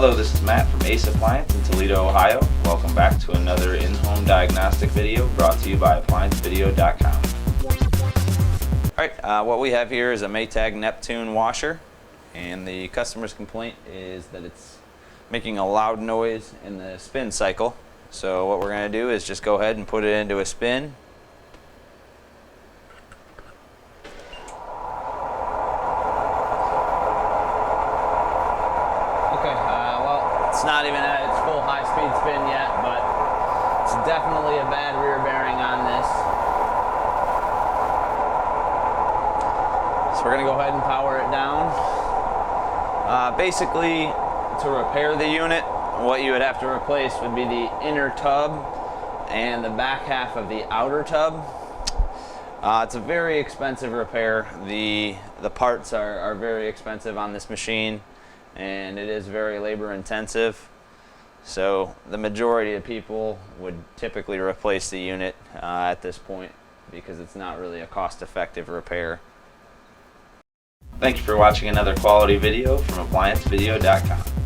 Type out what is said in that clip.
Hello, this is Matt from Ace Appliance in Toledo, Ohio. Welcome back to another in-home diagnostic video brought to you by ApplianceVideo.com. Alright, what we have here is a Maytag Neptune washer, and the customer's complaint is that it's making a loud noise in the spin cycle. So what we're going to do is just go ahead and put it into a spin. It's not even at its full high-speed spin yet, but it's definitely a bad rear bearing on this. So we're going to go ahead and power it down. Basically, to repair the unit, what you would have to replace would be the inner tub and the back half of the outer tub. It's a very expensive repair. The parts are very expensive on this machine, and it is very labor intensive, so the majority of people would typically replace the unit at this point because it's not really a cost-effective repair. Thank you for watching another quality video from ApplianceVideo.com.